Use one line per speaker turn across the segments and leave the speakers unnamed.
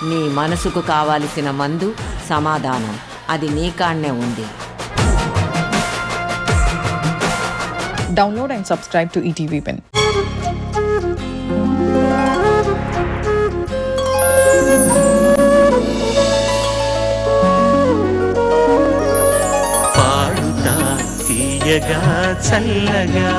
నీ మనసుకు కావాల్సిన మందు సమాధానం, అది నీ కాడనే ఉంది.
Download and subscribe to ETV Win.
పాడుతా తీయగా చల్లగా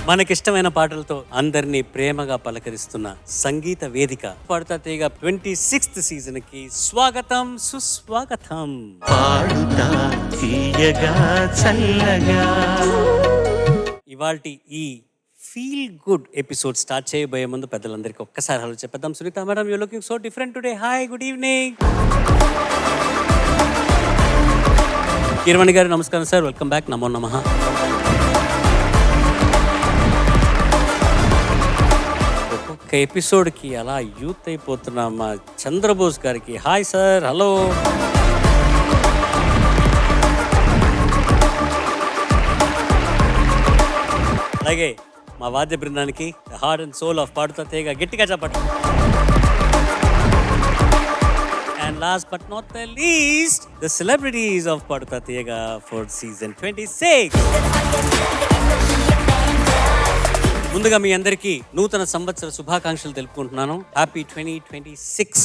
మనకిష్టమైన పాటలతో అందరినీ ప్రేమగా పలకరిస్తున్న సంగీత వేదిక పాడుతా తీగ 26th సీజన్ కి స్వాగతం, సుస్వాగతం.
పాడుతా తీయగా చల్లగా.
ఇవాల్టి ఈ ఫీల్ గుడ్ ఎపిసోడ్ స్టార్ట్ చేయబోయే ముందు పెద్దలందరికీ ఒక్కసారి హలో చెప్పేద్దాం. Sunitha madam, you looking so different today. Hi, good evening. Keeravani garu నమస్కారం సార్, వెల్కమ్ బ్యాక్. నమో నమః. ఒక్కొక్క ఎపిసోడ్కి అలా యూత్ అయిపోతున్న మా చంద్రబోస్ గారికి హాయ్ సార్, హలో. అలాగే మా వాద్య బృందానికి the heart and soul of Padutha Theeyaga గట్టిగా చెప్పండి. And last but not the least, the celebrities of Paduta Thiyaga for season 26. ముందుగా మీ అందరికీ నూతన సంవత్సర శుభాకాంక్షలు తెలుపుకుంటున్నాను. హ్యాపీ 2026.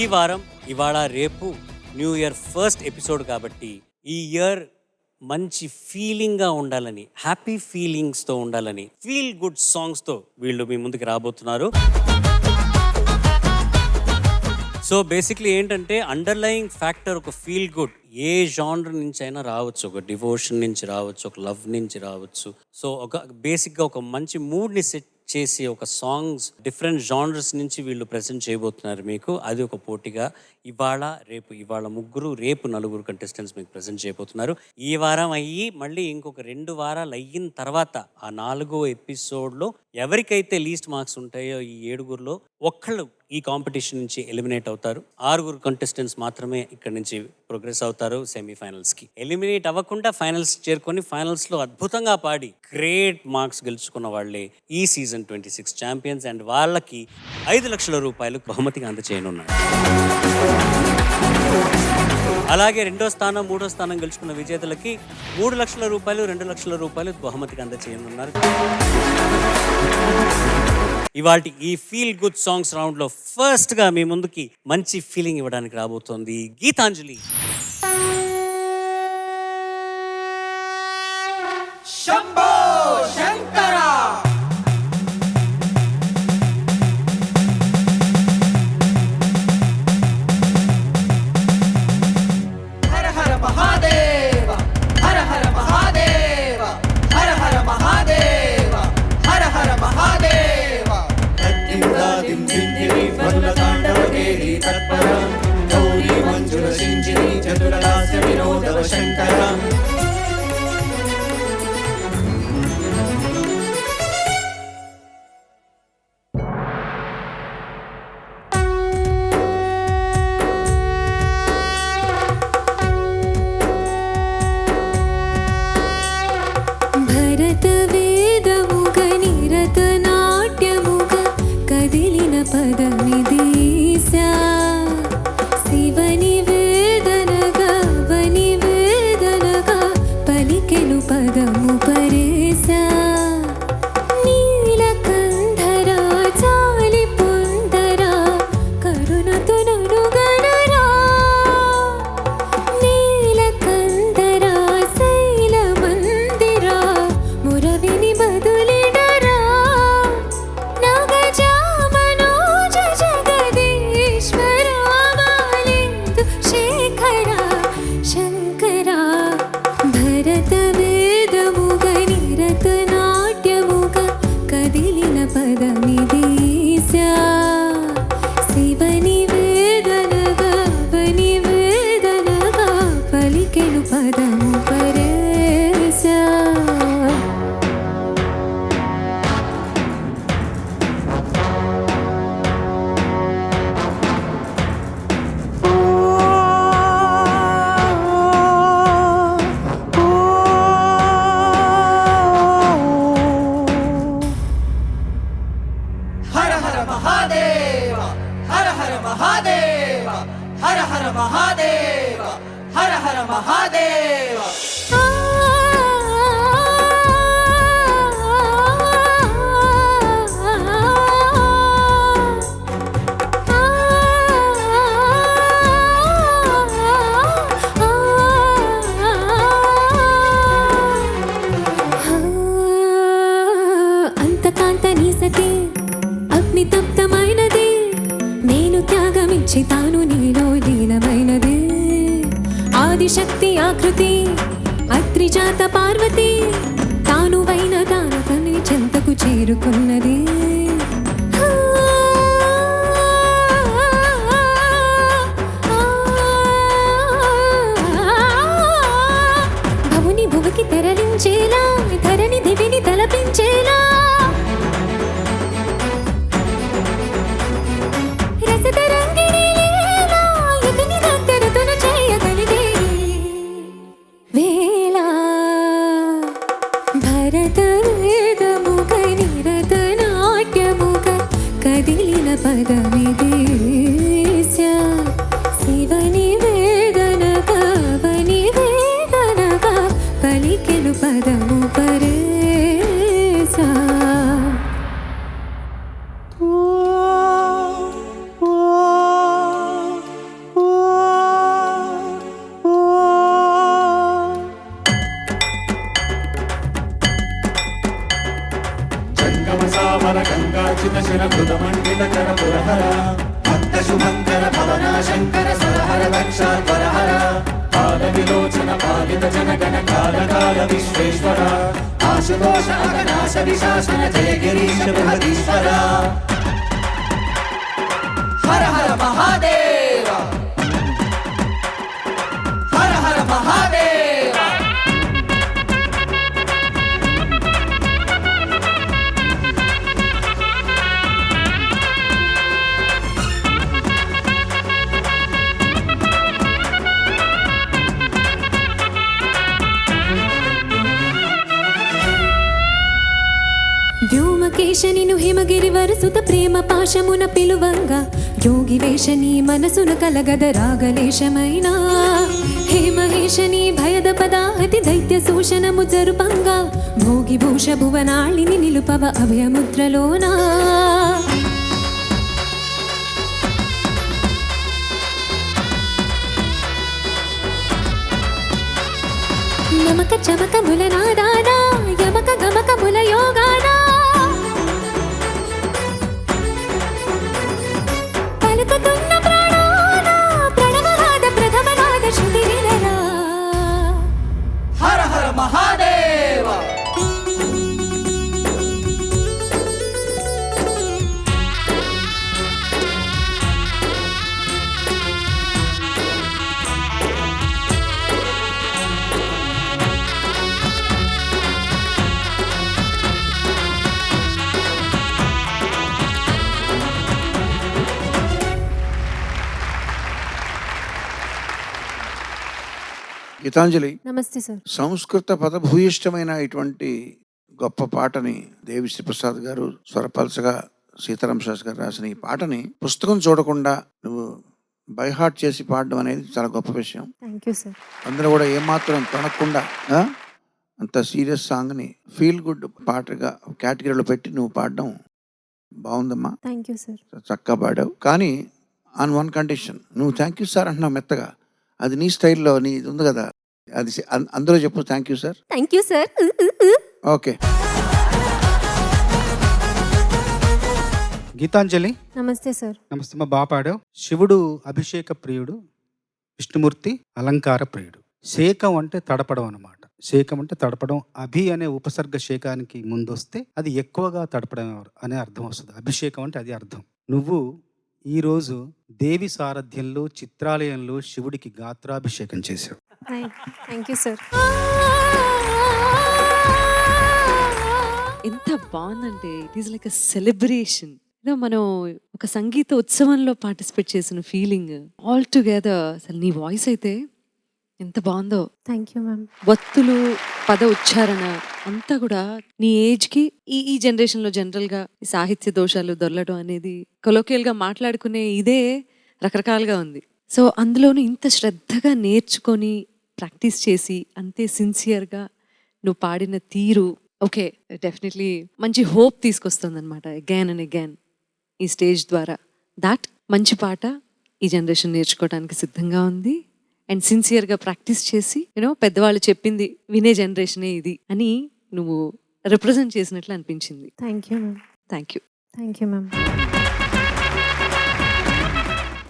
ఈ వారం, ఇవాళ, రేపు న్యూ ఇయర్ ఫస్ట్ ఎపిసోడ్ కాబట్టి ఈ ఇయర్ మంచి ఫీలింగ్గా ఉండాలని, హ్యాపీ ఫీలింగ్స్తో ఉండాలని, ఫీల్ గుడ్ సాంగ్స్తో వీళ్ళు మీ ముందుకు రాబోతున్నారు. సో బేసిక్లీ ఏంటంటే అండర్లయింగ్ ఫ్యాక్టర్ ఒక ఫీల్ గుడ్. ఏ జానర్ నుంచి అయినా రావచ్చు, ఒక డివోషన్ నుంచి రావచ్చు, ఒక లవ్ నుంచి రావచ్చు. సో ఒక బేసిక్గా ఒక మంచి మూడ్ని సెట్ చేసి ఒక సాంగ్స్ డిఫరెంట్ జానర్స్ నుంచి వీళ్ళు ప్రజెంట్ చేయబోతున్నారు మీకు. అది ఒక పోటీగా ఇవాళ ముగ్గురు, రేపు నలుగురు కంటెస్టెంట్స్ మీకు ప్రజెంట్ చేయబోతున్నారు. ఈ వారం అయ్యి మళ్ళీ ఇంకొక 2 వారాలు అయిన తర్వాత ఆ 4వ ఎపిసోడ్లో ఎవరికైతే లీస్ట్ మార్క్స్ ఉంటాయో ఈ 7గురిలో ఒక్కళ్ళు ఈ కాంపిటీషన్ నుంచి ఎలిమినేట్ అవుతారు. 6 కంటెస్టెంట్స్ మాత్రమే ఇక్కడ నుంచి ప్రోగ్రెస్ అవుతారు సెమీఫైనల్స్కి. ఎలిమినేట్ అవ్వకుండా ఫైనల్స్ చేరుకొని ఫైనల్స్లో అద్భుతంగా పాడి గ్రేట్ మార్క్స్ గెలుచుకున్న వాళ్ళే ఈ సీజన్ 26 ఛాంపియన్స్. అండ్ వాళ్ళకి 5 లక్షల రూపాయలు బహుమతిగా అందజేయనున్నారు. అలాగే 2వ స్థానం, 3వ స్థానం గెలుచుకున్న విజేతలకి 3 లక్షల రూపాయలు, 2 లక్షల రూపాయలు బహుమతిగా అందజేయనున్నారు. ఇవాల్టి ఈ ఫీల్ గుడ్ సాంగ్స్ రౌండ్లో ఫస్ట్గా మీ ముందుకి మంచి ఫీలింగ్ ఇవ్వడానికి రాబోతోంది గీతాంజలి.
శంభో శంకర. హర హర మహాదేవ, హర హర మహాదేవ, హర హర మహాదేవ, హర హర మహాదేవ. తత్తిందాదిం దిందిరి వల్ల తాండవకేరి తత్పర గౌరీ మంజుల సింజిని చతురలాస్య వినోదవ శంకర.
శివని వేదన గవని వేదన పదము పరేశా
హర హర మహాదేవ హర హర మహాదేవ హర హర మహాదేవ హర హర మహాదేవ
అంతకాంత నీసతే అగ్ని తప్తమైనది నేను త్యాగమిచ్చి తాను నీలో లీనమైనది ఆదిశక్తి ఆకృతి అత్రిజాత పార్వతి తాను వైన దానతని చెంతకు చేరుకున్నది భవుని భువకి తెరలించేలా ధరణి దివిని తలపించేలా రసతరంగిణి లీలా ఇతని దగ్గరతను చేయగలిగే వేళ భరత వేదముగ నిరత నాట్యముగ కదిలిన పదమిది శివని వేదనగా అవని వేదనగా పలికెను పదము పరేశా
జంగమసావర గంగాచిత శిర కృతమండిత కర పురహర భక్త శుభంకర భవనా శంకర సురహర దక్షాధ్వరహర పాద విలోచన పాలిత జనగణ కాల కాల విశ్వేశ్వర ఆశుతోష అగనాశ విశాసన జయ గిరీశ బృహదీశ్వర
హర హర మహాదేవ హర హర మహాదేవ
వ్యోమకేశనిను హిమగిరి వరసుత ప్రేమ పాశమున పిలువంగా యోగి వేషని మనసున కలగద రాగలేశమైనా హే మహేశని భయద పదాహతి దైత్య శోషణము జరుపంగా భోగి భూష భువనాళిని నిలుపవ అభయముద్రలోనా నమక చమక ముల నాదానా యమక గమక ముల యోగానా పలుకుతున్న ప్రాణానా ప్రణవనాద ప్రథమనాద శృతి వినరా
హర హర మహాదేవ
గీతాంజలి,
నమస్తే సార్.
సంస్కృత పదభూయిష్టమైన ఇటువంటి గొప్ప పాటని దేవిశ్రీ ప్రసాద్ గారు స్వరపల్సగా సీతారాం శాస్త్రి గారు రాసిన ఈ పాటని పుస్తకం చూడకుండా నువ్వు బైహార్ట్ చేసి పాడడం అనేది చాలా గొప్ప విషయం.
Thank you sir.
అందరూ కూడా ఏమాత్రం తొనకుండా అంత సీరియస్ సాంగ్ని ఫీల్ గుడ్ పాటగా కేటగిరీలో పెట్టి నువ్వు పాడడం బాగుందమ్మా.
Thank you sir.
చక్కగా పాడావు. కానీ ఆన్ వన్ కండిషన్, నువ్వు థ్యాంక్ యూ సార్ అంటున్నావు మెత్తగా, అది నీ స్టైల్లో నీ ఉంది కదా, అది అందరూ చెప్పు thank you sir.
Thank you sir.
Okay.
Geethanjali,
నమస్తే సార్.
నమస్తే. మా బాగా పాడావు. శివుడు అభిషేక ప్రియుడు, విష్ణుమూర్తి అలంకార ప్రియుడు. శేకం అంటే తడపడం అన్నమాట. శేకం అంటే తడపడం. అభి అనే ఉపసర్గ శేకానికి ముందొస్తే అది ఎక్కువగా తడపడం అనే అర్థం వస్తుంది. అభిషేకం అంటే అది అర్థం. నువ్వు ఈరోజు దేవి సారథ్యంలో చిత్రాలయంలో శివుడికి గాత్రాభిషేకం చేశావు.
Thank you sir.
ఎంత బాగుందంటే it is like a celebration. మనం ఒక సంగీత ఉత్సవంలో పార్టిసిపేట్ చేసిన ఫీలింగ్ ఆల్ టుగెదర్. అసలు నీ వాయిస్ అయితే ఎంత బాగుందో.
Thank you ma'am.
వత్తులు, పద ఉచ్చారణ అంతా కూడా నీ ఏజ్కి ఈ జనరేషన్లో జనరల్గా ఈ సాహిత్య దోషాలు దొరలడం అనేది కొలోకియల్గా మాట్లాడుకునే ఇదే రకరకాలుగా ఉంది. సో అందులోనూ ఇంత శ్రద్ధగా నేర్చుకొని ప్రాక్టీస్ చేసి అంతే సిన్సియర్గా నువ్వు పాడిన తీరు ఓకే డెఫినెట్లీ మంచి హోప్ తీసుకొస్తుంది అనమాట. అగైన్ అండ్ అగైన్ ఈ స్టేజ్ ద్వారా దాట్ మంచి పాట ఈ జనరేషన్ నేర్చుకోవడానికి సిద్ధంగా ఉంది. అండ్ సిన్సియర్గా ప్రాక్టీస్ చేసి పెద్దవాళ్ళు చెప్పింది వినే జనరేషనే ఇది అని నువ్వు రిప్రజెంట్ చేసినట్లు అనిపించింది.
Thank you ma'am.
Thank you.
Thank you ma'am.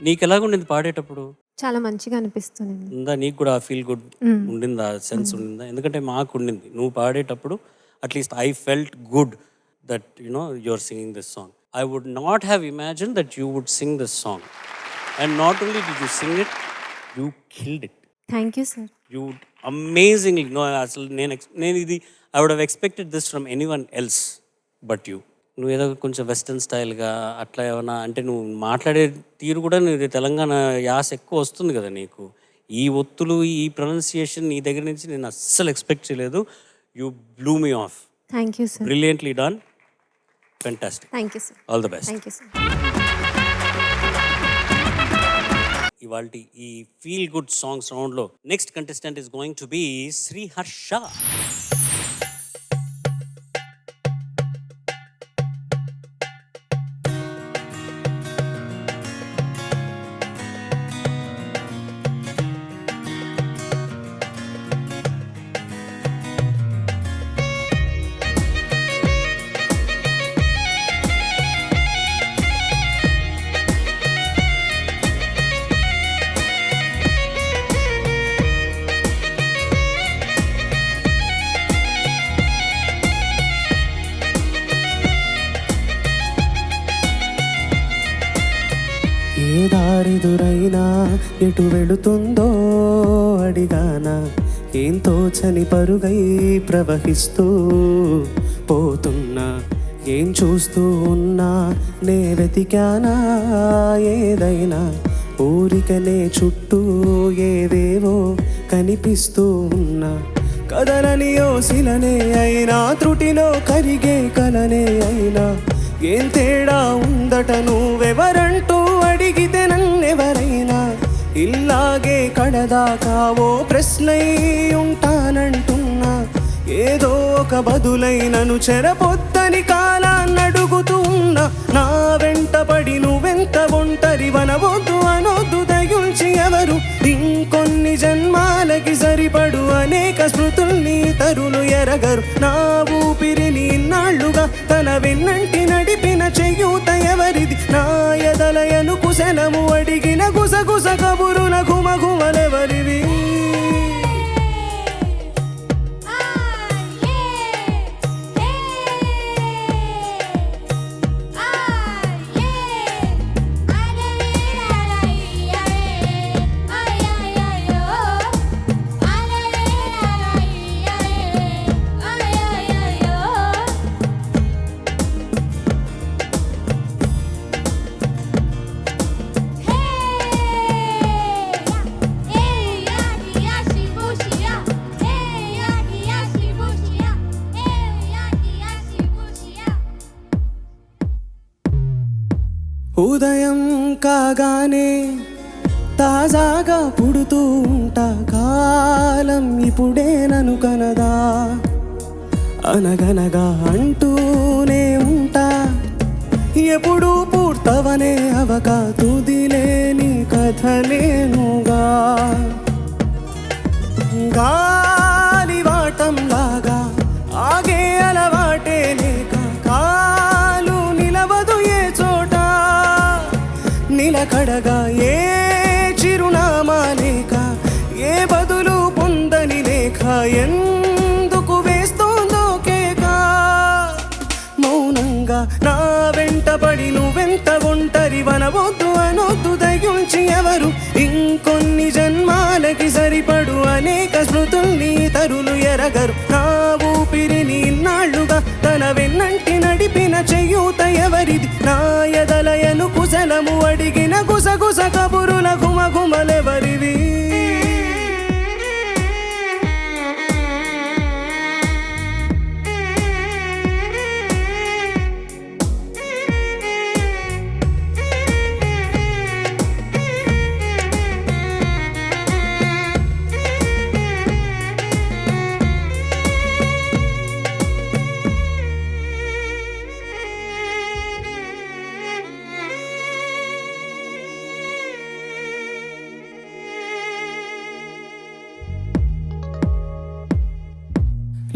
నీకు ఎలాగుండింది పాడేటప్పుడు?
చాలా మంచిగా అనిపిస్తుంది.
ఉందా నీకు కూడా ఫీల్ గుడ్ ఉండిందా, సెన్స్ ఉండిందా? ఎందుకంటే మాకు ఉండింది. నువ్వు పాడేటప్పుడు at least I felt good that you're singing this song. I would not have imagine that you would sing this song. And not only did you sing it, you killed it.
Thank you sir.
You amazingly అసలు నేను ఇది I would have expected this from anyone else but you. నువ్వు ఏదో కొంచెం western స్టైల్గా అట్లా ఏమన్నా అంటే నువ్వు మాట్లాడే తీరు కూడా నువ్వు తెలంగాణ యాస ఎక్కువ వస్తుంది కదా నీకు. ఈ ఒత్తులు ఈ ప్రొనౌన్సియేషన్ నీ దగ్గర నుంచి నేను అస్సలు ఎక్స్పెక్ట్ చేయలేదు. You blew me off.
Thank you sir.
Brilliantly done. Fantastic.
Thank you sir.
All the best.
Thank you sir.
ఇవాళ ఈ ఫీల్ గుడ్ సాంగ్స్ రౌండ్లో next contestant is going to be Sriharsha.
ఏ దారిదురైనా ఎటు వెళుతుందో అడిగానా, ఏం తోచని పరుగై ప్రవహిస్తూ పోతున్నా, ఏం చూస్తూ ఉన్నా నే వెతికానా ఏదైనా, ఊరికనే చుట్టూ ఏవేవో కనిపిస్తూ ఉన్నా, కదలని ఓసిలనే అయినా త్రుటిలో కరిగే కలనే అయినా, ఏం తేడా ఉందట నువ్వెవరంటూ అడిగితే నన్నెవరైనా, ఇల్లాగే కడదాకా ఓ ప్రశ్నై ఉంటానంటున్నా, ఏదో ఒక బదులై నన్ను చెరపొద్దని కాలాన్నడుగుతూ ఉన్నా, నా వెంటపడి నువ్వెంత ఒంటరి వనవద్దు అనొద్దు దయుల్చి ఎవరు, ఇంకొన్ని జన్మాలకి సరిపడు అనేక స్మృతుల్ని తరులు ఎరగరు, నా ఊపిరిని ఇన్నాళ్లుగా తన వెన్నంటి నడిపిన చెయ్యూత ఎవరిది, నా ఎదలయను కుశలము అడిగిన గుసగుస కబురుల ఘుమఘుమలెవరివి. ఉదయం కాగానే తాజాగా పుడుతూ ఉంటా, కాలం ఇప్పుడే నన్ను కనదా, అనగనగా అంటూనే ఉంటా, ఎప్పుడు పూర్తవనే అవక తుదిలేని కథలేనుగా, గాలివాటంలాగా ఆగే అలవాటే లేక కాలు నిలవదు ఏ చోట, నిలకడగా ఏ చిరునామా లేక ఏ బదులు పొందని లేక ఎందుకు వేస్తోందో కేక, మౌనంగా నా వెంటపడి నువ్వెంత ఒంటరి వనవద్దు అనొద్దు దయుల్చి ఎవరు, ఇంకొన్ని జన్మాలకి సరిపడు అనే అనేక స్మృతుల్ని తరులు ఎరగరు. నా ఊపిరిని ఇన్నాళ్లుగా తన వెన్నంటి నడిపిన చెయ్యూత ఎవరిది? నా ఎదలయను కుశలము అడిగిన గుసగుస కబురుల గుమగుమలెవరివి?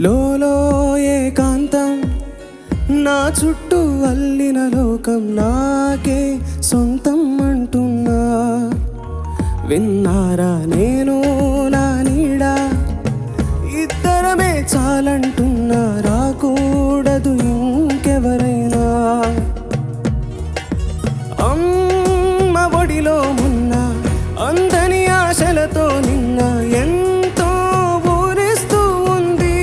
లోలో ఏకాంతం నా చుట్టూ అల్లిన లోకం నాకే సొంతం అంటున్నా. విన్నారా నేను నా నీడ ఇద్దరమే చాలంటున్నా. రాకూడదు ఇంకెవరైనా. అమ్మ ఒడిలో మొన్న అందని ఆశలతో నిన్న ఎంతో ఊరిస్తూ ఉంది.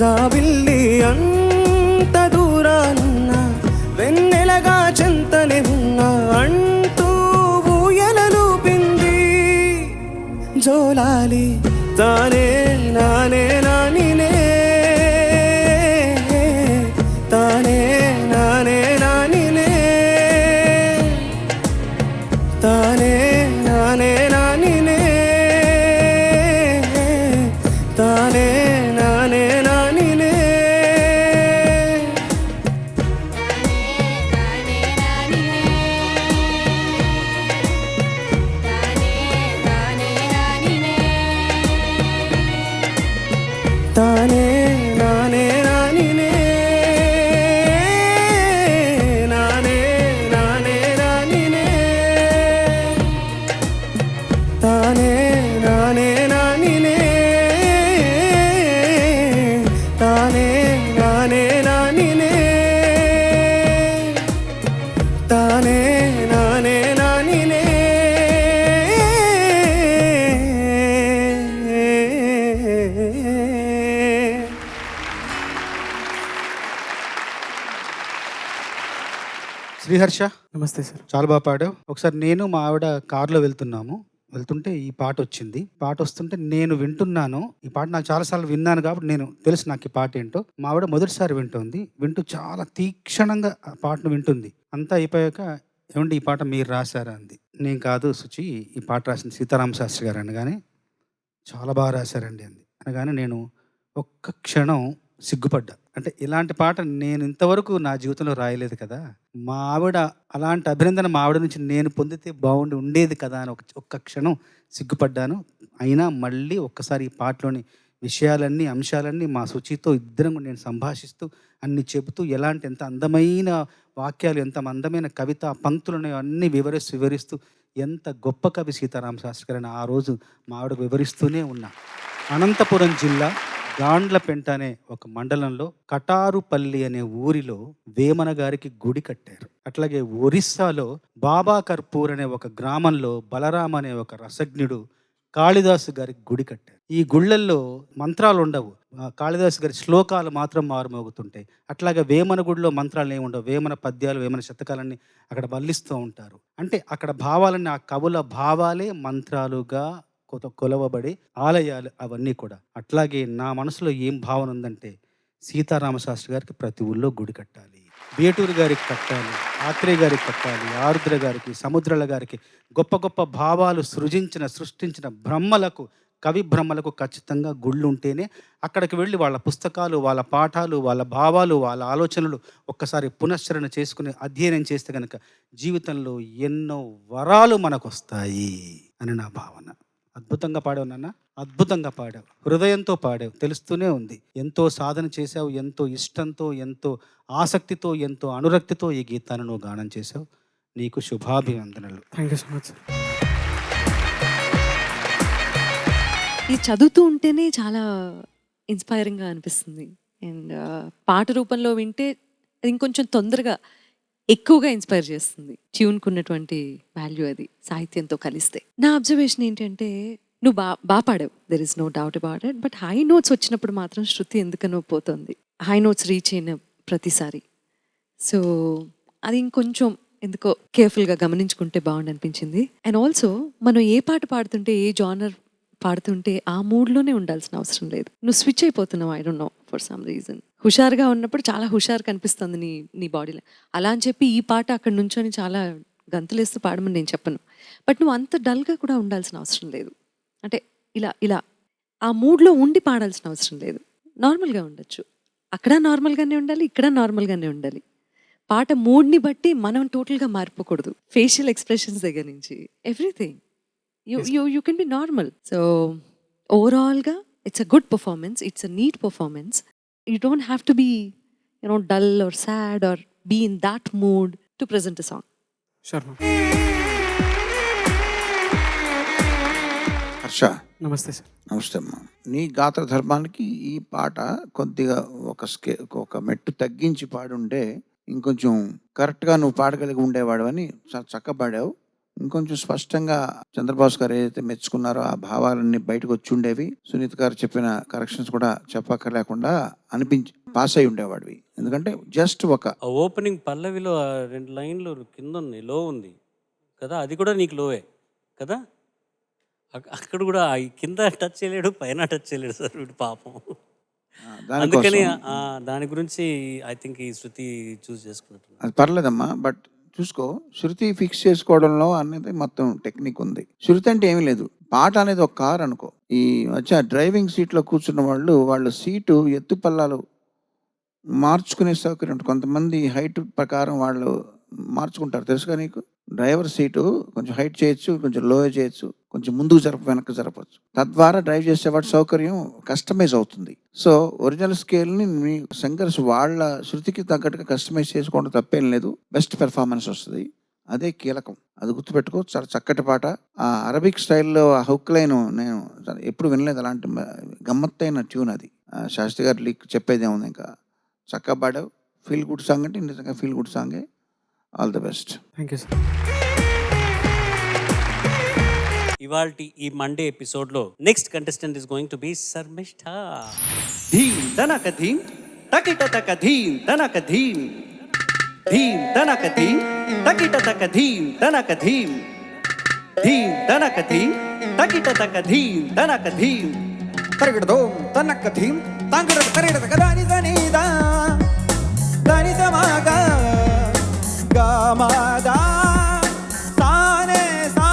జాబిల్లి అంత దూరానున్నా వెన్నెలగా చెంతనే ఉన్నా అంటూ ఊయలలూపింది. జోలాలి తానే నానే నానినే, తానే నానే నానినే, తానే నానే నానినే, తానే నానే నానినే. తానే నానే నానినే, నానే నానే నానినే, తానే నానే నానినే, తానే నానే నానినే, తానే నానే నానినే.
శ్రీహర్ష,
నమస్తే సార్.
చాలా బాగా పాడావు. ఒకసారి నేను మా ఆవిడ కారులో వెళ్తుంటే ఈ పాట వచ్చింది. పాట వస్తుంటే నేను వింటున్నాను. ఈ పాట నాకు చాలాసార్లు విన్నాను కాబట్టి నేను తెలుసు నాకు ఈ పాట ఏంటో. మా ఆవిడ మొదటిసారి వింటూ చాలా తీక్షణంగా ఆ పాటను వింటుంది. అంతా అయిపోయాక, ఏమండి ఈ పాట మీరు రాశారా అంది. నేను కాదు సుచి, ఈ పాట రాసింది సీతారామ శాస్త్రి గారు అనగానే, చాలా బాగా రాశారండి అంది. అనగానే నేను ఒక్క క్షణం సిగ్గుపడ్డా. అంటే ఇలాంటి పాట నేను ఇంతవరకు నా జీవితంలో రాయలేదు కదా, మా ఆవిడ అలాంటి అభినందన మా ఆవిడ నుంచి నేను పొందితే ఉండేది కదా అని ఒక్క క్షణం సిగ్గుపడ్డాను. అయినా మళ్ళీ ఒక్కసారి ఈ పాటలోని విషయాలన్నీ అంశాలన్నీ మా శుచితో ఇద్దరం నేను సంభాషిస్తూ అన్ని చెబుతూ ఎంత అందమైన వాక్యాలు, ఎంత అందమైన కవిత పంక్తులు అన్నీ వివరిస్తూ ఎంత గొప్ప కవి సీతారామ శాస్త్రి గారు అని ఆ రోజు మా ఆవిడకు వివరిస్తూనే ఉన్నా. అనంతపురం జిల్లా గాండ్లపెంట అనే ఒక మండలంలో కటారుపల్లి అనే ఊరిలో వేమన గారికి గుడి కట్టారు. అట్లాగే ఒరిస్సాలో బాబా కర్పూర్ అనే ఒక గ్రామంలో బలరాం అనే ఒక రసజ్ఞుడు కాళిదాసు గారికి గుడి కట్టారు. ఈ గుళ్ళల్లో మంత్రాలు ఉండవు, కాళిదాసు గారి శ్లోకాలు మాత్రం మారుమోగుతుంటాయి. అట్లాగే వేమన గుడిలో మంత్రాలు ఏమి ఉండవు, వేమన పద్యాలు వేమన శతకాలన్నీ అక్కడ వల్లిస్తూ ఉంటారు. అంటే అక్కడ భావాలన్నీ ఆ కవుల భావాలే మంత్రాలుగా కొలవబడి ఆలయాలు అవన్నీ కూడా. అట్లాగే నా మనసులో ఏం భావన ఉందంటే, సీతారామ శాస్త్రి గారికి ప్రతి ఊళ్ళో గుడి కట్టాలి, బేటూరు గారికి కట్టాలి, ఆత్రేయ గారికి కట్టాలి, ఆరుద్ర గారికి, సముద్రాల గారికి, గొప్ప గొప్ప భావాలు సృష్టించిన బ్రహ్మలకు, కవి బ్రహ్మలకు ఖచ్చితంగా గుళ్ళు ఉంటేనే అక్కడికి వెళ్ళి వాళ్ళ పుస్తకాలు, వాళ్ళ పాఠాలు, వాళ్ళ భావాలు, వాళ్ళ ఆలోచనలు ఒక్కసారి పునశ్చరణ చేసుకుని అధ్యయనం చేస్తే కనుక జీవితంలో ఎన్నో వరాలు మనకు వస్తాయి అని నా భావన. అద్భుతంగా పాడావు నాన్న, అద్భుతంగా పాడావు, హృదయంతో పాడావు, తెలుస్తూనే ఉంది. ఎంతో సాధన చేశావు, ఎంతో ఇష్టంతో, ఎంతో ఆసక్తితో, ఎంతో అనురక్తితో ఈ గీతాన్ని నువ్వు గానం చేశావు. నీకు శుభాభివందనలు.
Thank you so much.
ఇది చదువుతూ ఉంటేనే చాలా ఇన్స్పైరింగ్గా అనిపిస్తుంది. అండ్ పాట రూపంలో వింటే అది ఇంకొంచెం తొందరగా ఎక్కువగా ఇన్స్పైర్ చేస్తుంది. ట్యూన్కు ఉన్నటువంటి వాల్యూ అది సాహిత్యంతో కలిస్తే. నా అబ్జర్వేషన్ ఏంటంటే, నువ్వు బాగా పాడావు, there is no doubt about it. But high notes వచ్చినప్పుడు మాత్రం శృతి ఎందుకనో పోతుంది, హై నోట్స్ రీచ్ అయిన ప్రతిసారి. సో అది ఇంకొంచెం ఎందుకో కేర్ఫుల్గా గమనించుకుంటే బాగుండి అనిపించింది. అండ్ ఆల్సో మనం ఏ పాట పాడుతుంటే, ఏ జానర్ పాడుతుంటే ఆ మూడ్లోనే ఉండాల్సిన అవసరం లేదు. నువ్వు స్విచ్ అయిపోతున్నావు, I don't know for some reason. హుషారుగా ఉన్నప్పుడు చాలా హుషారు కనిపిస్తుంది నీ బాడీలో. అలా అని చెప్పి ఈ పాట అక్కడ నుంచొని చాలా గంతులేస్తూ పాడమని నేను చెప్పను. బట్ నువ్వు అంత డల్గా కూడా ఉండాల్సిన అవసరం లేదు. అంటే ఇలా ఆ మూడ్లో ఉండి పాడాల్సిన అవసరం లేదు. నార్మల్గా ఉండొచ్చు. అక్కడ నార్మల్గానే ఉండాలి, ఇక్కడ నార్మల్గానే ఉండాలి. పాట మూడ్ని బట్టి మనం టోటల్గా మారిపోకూడదు. ఫేషియల్ ఎక్స్ప్రెషన్స్ దగ్గర నుంచి everything you can be normal. So ఓవరాల్గా it's a good performance, it's a neat performance. You don't have to be dull or sad or be in that mood to present a song.
Harsha,
నమస్తే sir.
నమస్తే అమ్మా. నీ గాత్ర ధర్మానికి ఈ పాట కొద్దిగా ఒక మెట్టు తగ్గించి పాడుంటే ఇంకొంచెం కరెక్ట్గా నువ్వు పాడగలిగి ఉండేవాడు అని చాలా చక్కగా పాడావు. ఇంకొంచెం స్పష్టంగా చంద్రబాబు గారు ఏదైతే మెచ్చుకున్నారో ఆ భావాలన్నీ బయటకు వచ్చి ఉండేవి. సునీత గారు చెప్పిన కరెక్షన్స్ కూడా చెప్పక్కర్లేకుండా పాస్ అయి ఉండేవాడివి. ఎందుకంటే జస్ట్ ఒక
ఓపెనింగ్ పల్లవిలో 2 లైన్లు కింద ఉంది, లో ఉంది కదా, అది కూడా నీకు లోవే కదా. అక్కడ కూడా కింద టచ్ చేయలేడు, పైన టచ్ చేయలేడు సార్ వీడు పాపం. అందుకని దాని గురించి ఐ థింక్ ఈ శృతి చూస్ చేసుకున్నట్టు.
అది పర్లేదమ్మా, బట్ చూసుకో, శృతి ఫిక్స్ చేసుకోవడంలో అనేది మొత్తం టెక్నిక్ ఉంది. శృతి అంటే ఏమీ లేదు, పాట అనేది ఒక కార్ అనుకో. ఈ వచ్చి డ్రైవింగ్ సీట్లో కూర్చున్న వాళ్ళ సీటు ఎత్తు పల్లాలు మార్చుకునే సౌకర్యం ఉంటుంది. కొంతమంది హైట్ ప్రకారం వాళ్ళు మార్చుకుంటారు, తెలుసుగా నీకు. డ్రైవర్ సీటు కొంచెం హైట్ చేయొచ్చు, కొంచెం లో చేయొచ్చు, కొంచెం ముందుకు వెనక్కి జరపచ్చు. తద్వారా డ్రైవ్ చేసేవాడి సౌకర్యం కస్టమైజ్ అవుతుంది. సో ఒరిజినల్ స్కేల్ని మీ సింగర్స్ వాళ్ళ శృతికి తగ్గట్టుగా కస్టమైజ్ చేసుకోవడం తప్పేం లేదు. బెస్ట్ పెర్ఫార్మెన్స్ వస్తుంది, అదే కీలకం. అది గుర్తుపెట్టుకో. చాలా చక్కటి పాట. ఆ అరబిక్ స్టైల్లో ఆ హుక్ లైన్ నేను ఎప్పుడు వినలేదు, అలాంటి గమ్మత్తైన ట్యూన్ అది. శాస్త్రి గారు లీక్ చెప్పేది ఏముంది, ఇంకా చక్కగా పాడావు. ఫీల్ గుడ్ సాంగ్ అంటే నిజంగా ఫీల్ గుడ్ సాంగే. All the best.
Thank you sir.
ఇవాల్టి ఈ మండే ఎపిసోడ్లో next contestant is going to be Sharmishtha.
ధీం తనక ధీం తకిట తక ధీం తనక ధీం ధీం తనక ధీం తకిట తక ధీం తనక ధీం ధీం తనక ధీం తకిట తక ధీం తనక ధీం తరగడదోం తనక ధీం తంగడ తరగడ కదాని దనిదా దాని సమాగా గామాదా సానే సా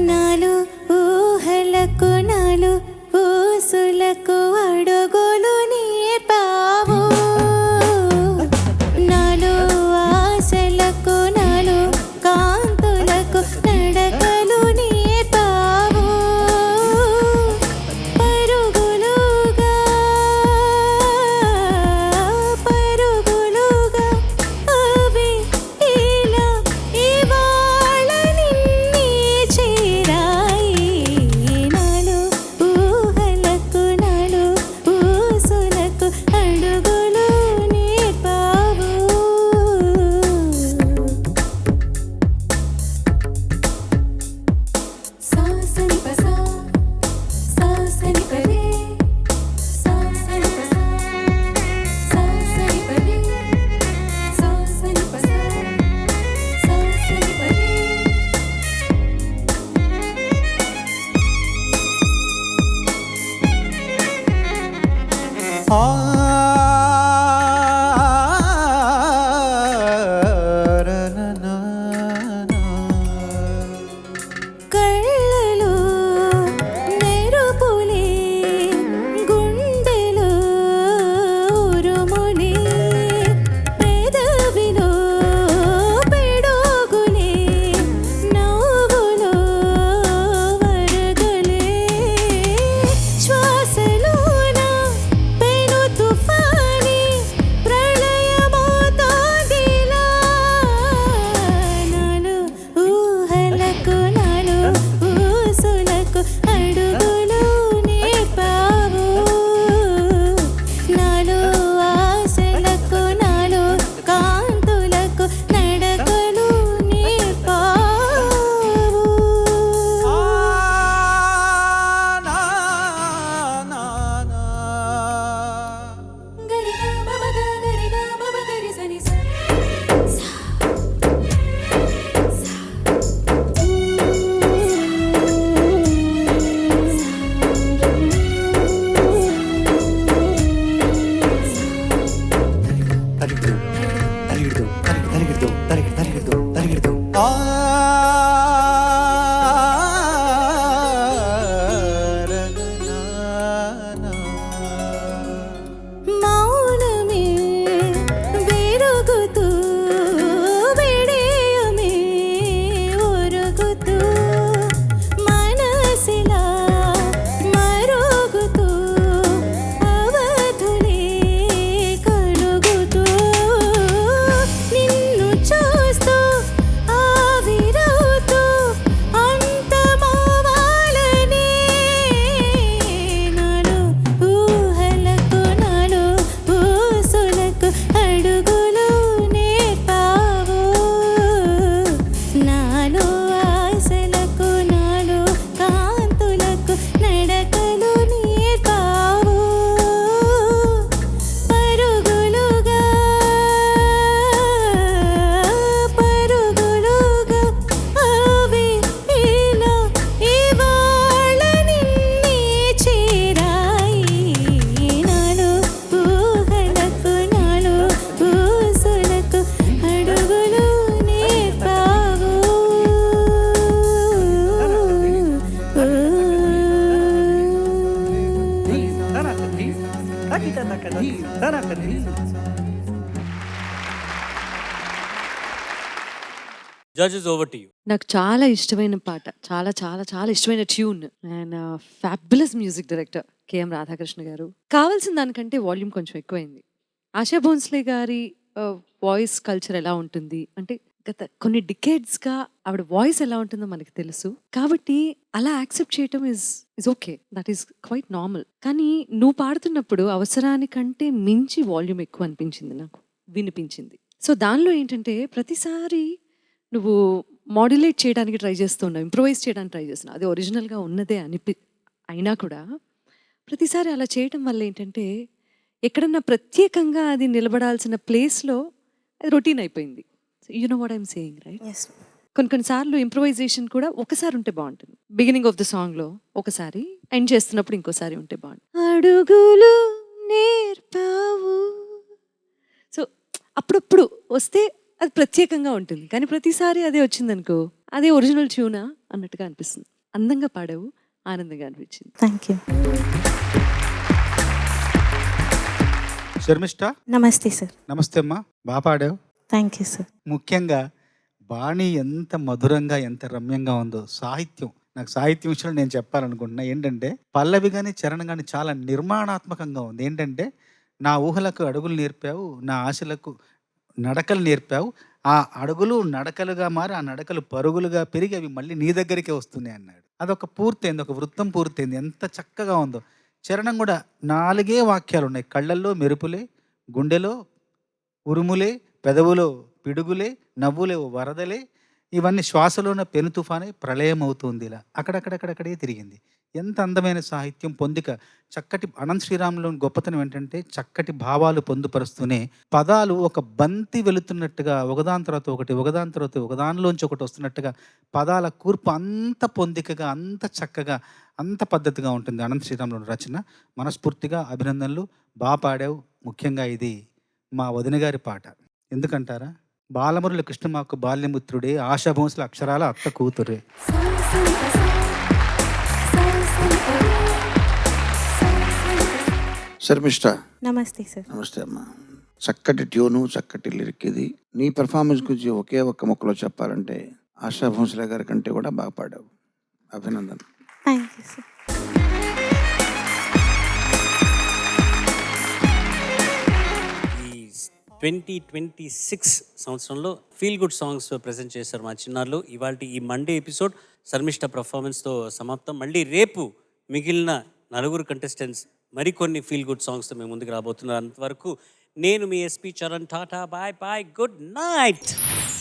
నాలు ఊహలకు నాలు ఊసులకు అడుగులు నేర్పావు, నాలు ఆశలకు నాలు కాంతులకు నడకలు నేర్పావు. పరుగులుగా పరుగులుగా అవి ఇలా ఇవాళ నిన్నే చేరాయి. నాలు ఊహలకు నాలు ఊసులకు అడుగులు నేర్పావు. సాసని పసా సాసని పదే సాసని పసా సాసని పదే సాసని పసా సాసని పదే. కళ్ళలో మెరుపులే గుండెలో ఉరుములే పెదవిలో పిడుగులే నవ్వులో వరదలే శ్వాసలోన పెను తుఫానులే
తకిట తక ధీం తనక ధీం.
Judges over to you.
నాకు చాలా ఇష్టమైన పాట, చాలా చాలా చాలా ఇష్టమైన tune and fabulous music director K M Radhakrishna garu. కావాల్సిన దానికంటే వాల్యూమ్ కొంచెం ఎక్కువైంది. ఆశా భోన్స్లే గారి వాయిస్ కల్చర్ ఎలా ఉంటుంది అంటే గత కొన్ని డికేడ్స్గా ఆవిడ వాయిస్ ఎలా ఉంటుందో మనకి తెలుసు. కాబట్టి అలా యాక్సెప్ట్ చేయటం is okay, that is quite normal. కానీ నువ్వు పాడుతున్నప్పుడు అవసరానికంటే మించి వాల్యూమ్ ఎక్కువ అనిపించింది, నాకు వినిపించింది. సో దానిలో ఏంటంటే ప్రతిసారి నువ్వు మాడ్యులేట్ చేయడానికి ట్రై చేస్తున్నావు, ఇంప్రూవైజ్ చేయడానికి ట్రై చేస్తున్నావు. అది ఒరిజినల్గా ఉన్నదే అయినా కూడా ప్రతిసారి అలా చేయటం వల్ల ఏంటంటే ఎక్కడన్నా ప్రత్యేకంగా అది నిలబడాల్సిన ప్లేస్లో అది రొటీన్ అయిపోయింది. You know what I'm saying right? కొన్నిసార్లు ఇంప్రూవైజేషన్ కూడా ఒకసారి ఉంటే బాగుంటుంది. బిగినింగ్ ఆఫ్ ద సాంగ్లో ఒకసారి, ఎండ్ చేస్తున్నప్పుడు ఇంకోసారి ఉంటే బాగుంటుంది. అడుగులు నేర్పావు. సో అప్పుడప్పుడు వస్తే అది ప్రత్యేకంగా ఉంటుంది. కానీ ప్రతిసారి అదే వచ్చిందనుకో అదే ఒరిజినల్ ట్యూనా అన్నట్టుగా అనిపిస్తుంది. అందంగా పాడావు, ఆనందంగా అనిపించింది.
Thank you.
శర్మిష్ట,
నమస్తే సార్.
నమస్తే అమ్మా, బాగా పాడావు.
Thank you sir.
ముఖ్యంగా బాణి ఎంత మధురంగా ఎంత రమ్యంగా ఉందో. సాహిత్యం, నాకు సాహిత్యం విషయంలో నేను చెప్పాలనుకుంటున్నా ఏంటంటే పల్లవి కానీ చరణం కానీ చాలా నిర్మాణాత్మకంగా ఉంది. ఏంటంటే నా ఊహలకు అడుగులు నేర్పావు, నా ఆశలకు నడకలు నేర్పావు, ఆ అడుగులు నడకలుగా మారి ఆ నడకలు పరుగులుగా పెరిగి అవి మళ్ళీ నీ దగ్గరికే వస్తున్నాయి అన్నాడు. అదొక పూర్తయింది, ఒక వృత్తం పూర్తయింది. ఎంత చక్కగా ఉందో. చరణం కూడా 4 వాక్యాలు ఉన్నాయి. కళ్ళల్లో మెరుపులే, గుండెలో ఉరుములే, పెదవులో పిడుగులే, నవ్వులే వరదలే, ఇవన్నీ శ్వాసలోన పెను తుఫానే, ప్రళయం అవుతుంది. ఇలా అక్కడక్కడక్కడక్కడే తిరిగింది. ఎంత అందమైన సాహిత్యం పొందిక. చక్కటి అనంత శ్రీరాములోని గొప్పతనం ఏంటంటే చక్కటి భావాలు పొందుపరుస్తూనే పదాలు ఒక బంతి వెళుతున్నట్టుగా ఒకదాని తర్వాత ఒకటి, ఒకదాని తర్వాత ఒకదానిలోంచి ఒకటి వస్తున్నట్టుగా పదాల కూర్పు అంత పొందికగా, అంత చక్కగా, అంత పద్ధతిగా ఉంటుంది అనంత శ్రీరాములోని రచన. మనస్ఫూర్తిగా అభినందనలు. బాగా పాడావు. ముఖ్యంగా ఇది మా వదిన గారి పాట. ఎందుకంటారా? బాలమురళి కృష్ణమాకు బాల్యమిత్రుడే, ఆశా భోంస్ల అక్షరాల అత్త కూతురే.
శర్మిష్ట,
నమస్తే సార్.
నమస్తే అమ్మా. చక్కటి ట్యూను, చక్కటి లిరిక్ ఇది. నీ పెర్ఫార్మెన్స్ గురించి ఒకే ఒక్క ముక్కలో చెప్పాలంటే ఆశా భోంస్లే గారి కంటే కూడా బాగా పాడావు. అభినందన.
Thank you sir.
ఈ 2026 సంవత్సరంలో ఫీల్ గుడ్ సాంగ్స్ ప్రజెంట్ చేశారు మా చిన్నారులు. ఇవాళ ఈ మండే ఎపిసోడ్ శర్మిష్ట పర్ఫార్మెన్స్తో సమాప్తం. మళ్ళీ రేపు మిగిలిన 4 కంటెస్టెంట్స్ మరికొన్ని ఫీల్ గుడ్ సాంగ్స్తో మేము ముందుకు రాబోతున్నారు. అంతవరకు నేను మీ SP Charan. Tata, bye bye, good night.